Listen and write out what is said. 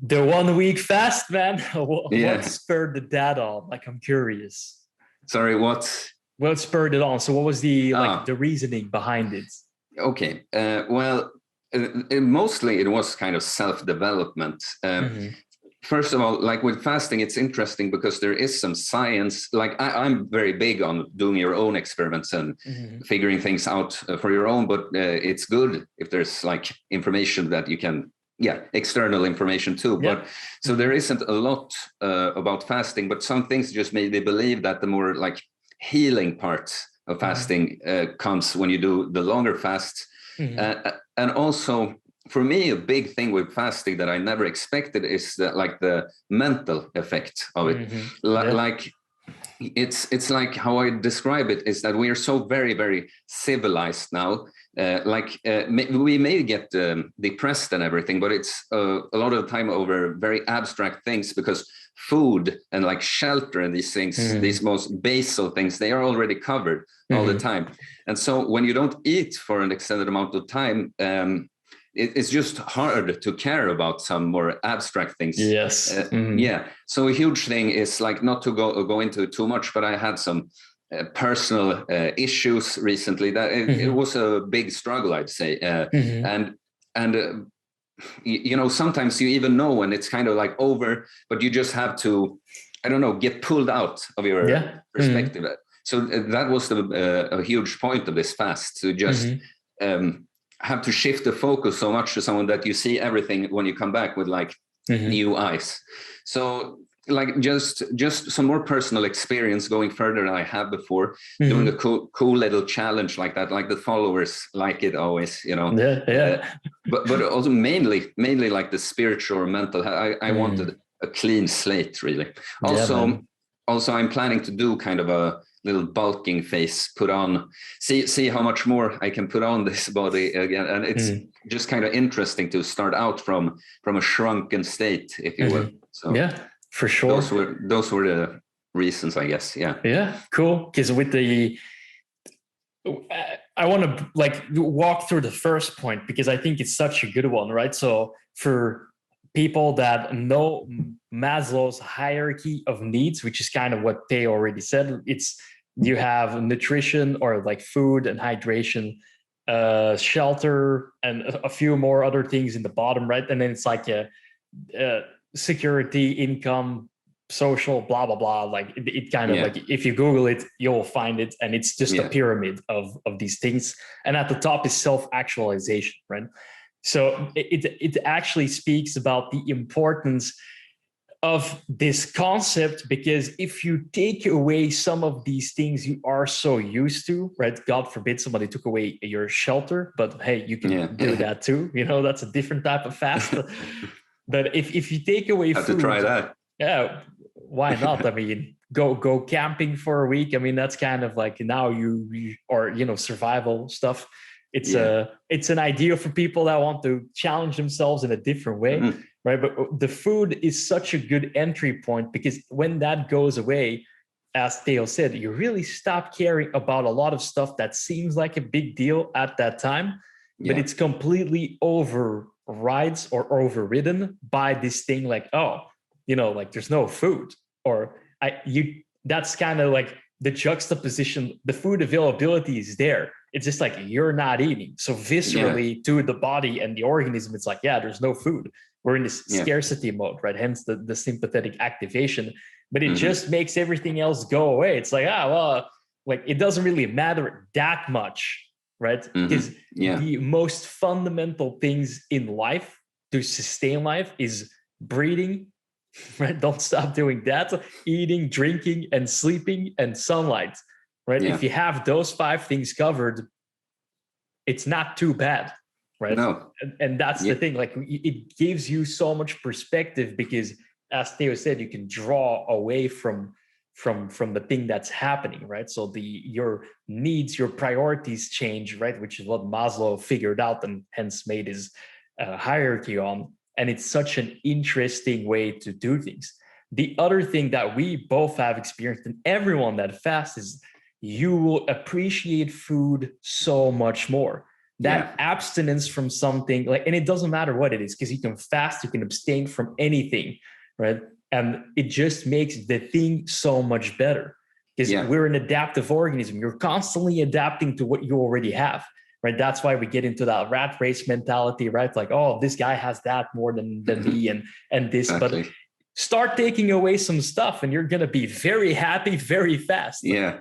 The 1 week fast, man. What Yeah. spurred that on? Like, I'm curious. Sorry, what? What spurred it on? So, what was the Ah, reasoning behind it? okay. Well, mostly it was kind of self-development. Hmm. First of all, like with fasting, it's interesting because there is some science. Like I'm very big on doing your own experiments and Hmm. figuring things out for your own. But it's good if there's like information that you can, yeah, external information too. Yeah. But so there Hmm. isn't a lot about fasting, but some things just made me believe that the more like healing part of Hmm. fasting comes when you do the longer fasts. Hmm. And also for me, a big thing with fasting that I never expected is that like the mental effect of it. Hmm. Yeah. Like it's like how I describe it is that we are so very very civilized now. We may get depressed and everything, but it's a lot of the time over very abstract things because food and like shelter and these things, Hmm. these most basal things, they are already covered all the Hmm. time. And so when you don't eat for an extended amount of time, it's just hard to care about some more abstract things. Yes. Hmm. Yeah. So a huge thing is like not to go into it too much, but I had some personal issues recently that it Hmm. was a big struggle, I'd say. Hmm. And you know, sometimes you even know when it's kind of like over, but you just have to, I don't know, get pulled out of your Yeah. Hmm. perspective. So that was a huge point of this fast, to just Hmm. um, have to shift the focus so much to someone that you see everything when you come back with like Hmm. new eyes. So like just some more personal experience going further than I have before, doing a Hmm. cool little challenge like that, like the followers like it always, you know. Yeah. uh, Yeah. but also mainly like the spiritual or mental. I wanted Hmm. a clean slate really. Yeah, Also, man. I'm planning to do kind of a little bulking phase, put on, see how much more I can put on this body again. And it's Hmm. just kind of interesting to start out from a shrunken state, if you will. Hmm. So Yeah, for sure. those were the reasons, I guess. Yeah. Yeah, cool. Because with the I want to like walk through the first point because I think it's such a good one, right? So for people that know Maslow's hierarchy of needs, which is kind of what they already said, it's you have nutrition or like food and hydration, shelter, and a few more other things in the bottom, right? And then it's like uh, security, income, social, blah blah blah. Like it kind of Yeah. like if you Google it, you'll find it, and it's just a Yeah. pyramid of these things. And at the top is self actualization, right? So it actually speaks about the importance of this concept because if you take away some of these things you are so used to, right? God forbid somebody took away your shelter, but hey, you can do Yeah. that too. You know, that's a different type of fast. But if you take away Have to try food, that. yeah, why not? I mean, go camping for a week. I mean, that's kind of like now you or survival stuff. Yeah. It's an idea for people that want to challenge themselves in a different way, Mhm. right? But the food is such a good entry point because when that goes away, as Theo said, you really stop caring about a lot of stuff that seems like a big deal at that time, but Yeah. it's completely overrides or overridden by this thing like, oh, like there's no food, or that's kind of like the juxtaposition. The food availability is there, it's just like you're not eating, so Yeah. viscerally to the body and the organism it's like, yeah, there's no food. We're in this Yeah. scarcity mode, right? Hence the sympathetic activation. But it Hmm. just makes everything else go away. It's like, well, like it doesn't really matter that much, right? Because Hmm. Yeah. the most fundamental things in life to sustain life is breathing, right? Don't stop doing that. Eating, drinking, and sleeping, and sunlight, right? If Yeah. you have those five things covered, it's not too bad, right? No. And that's the Yeah. thing. Like it gives you so much perspective because, as Theo said, you can draw away from the thing that's happening, right? So your needs, your priorities change, right? Which is what Maslow figured out and hence made his hierarchy on. And it's such an interesting way to do things. The other thing that we both have experienced, and everyone that fasts, is you will appreciate food so much more. that abstinence from something, like, and it doesn't matter what it is, because you can fast, you can abstain from anything, right? And it just makes the thing so much better, because we're an adaptive organism. You're constantly adapting to what you already have, right? That's why we get into that rat race mentality, right? Like, oh, this guy has that more than me, and this, exactly. But start taking away some stuff and you're going to be very happy very fast. Yeah.